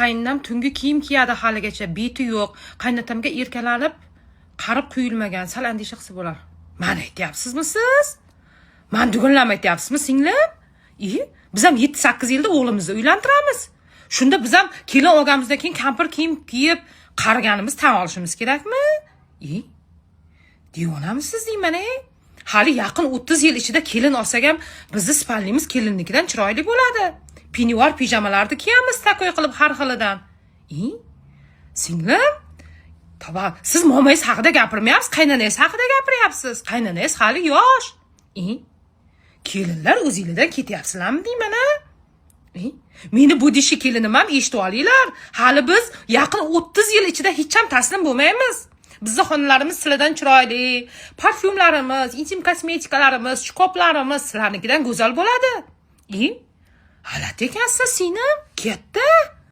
qaynam tungi kiyim kiyadi haligacha, beti yo'q. Qaynatamga erkalanib, qarib quyilmagan, sal andisha qilsa bo'lar. Mana aytyapsizmi siz? Men dugunlama aytyapsizmi, singlim? Biz ham 7-8 yilda o'g'limizni uylantiramiz. Shunda biz ham kelin olganimizdan keyin kampir kiyim kiyib, qariganimiz tan olishimiz kerakmi? Devonamisiz deyman, Hali yaqin 30 yil ichida kelin olsak ham, bizni spalnimiz kelinnikidan chiroyli bo'ladi. Pinivar pijamalarni kiyamiz takoy qilib har xilidan. Singlim, toba, siz momangiz haqida gapirmayapsiz, qaynanangiz haqida gapiryapsiz. Qaynanangiz hali yosh. Kelinlar o'zingizdan ketyapsizlarmi deyman, Meni bu dishi kelinim ham eshitib olinglar. Hali biz yaqin 30 yil ichida hech ham taslim bo'lmaymiz. Bizning xonalarimiz sizlardan chiroyli, parfyumlarimiz, intim kosmetikalarimiz, shkoplarimiz sizlarnikidan go'zal bo'ladi. G'alati ekansiz, singlim, ketdi.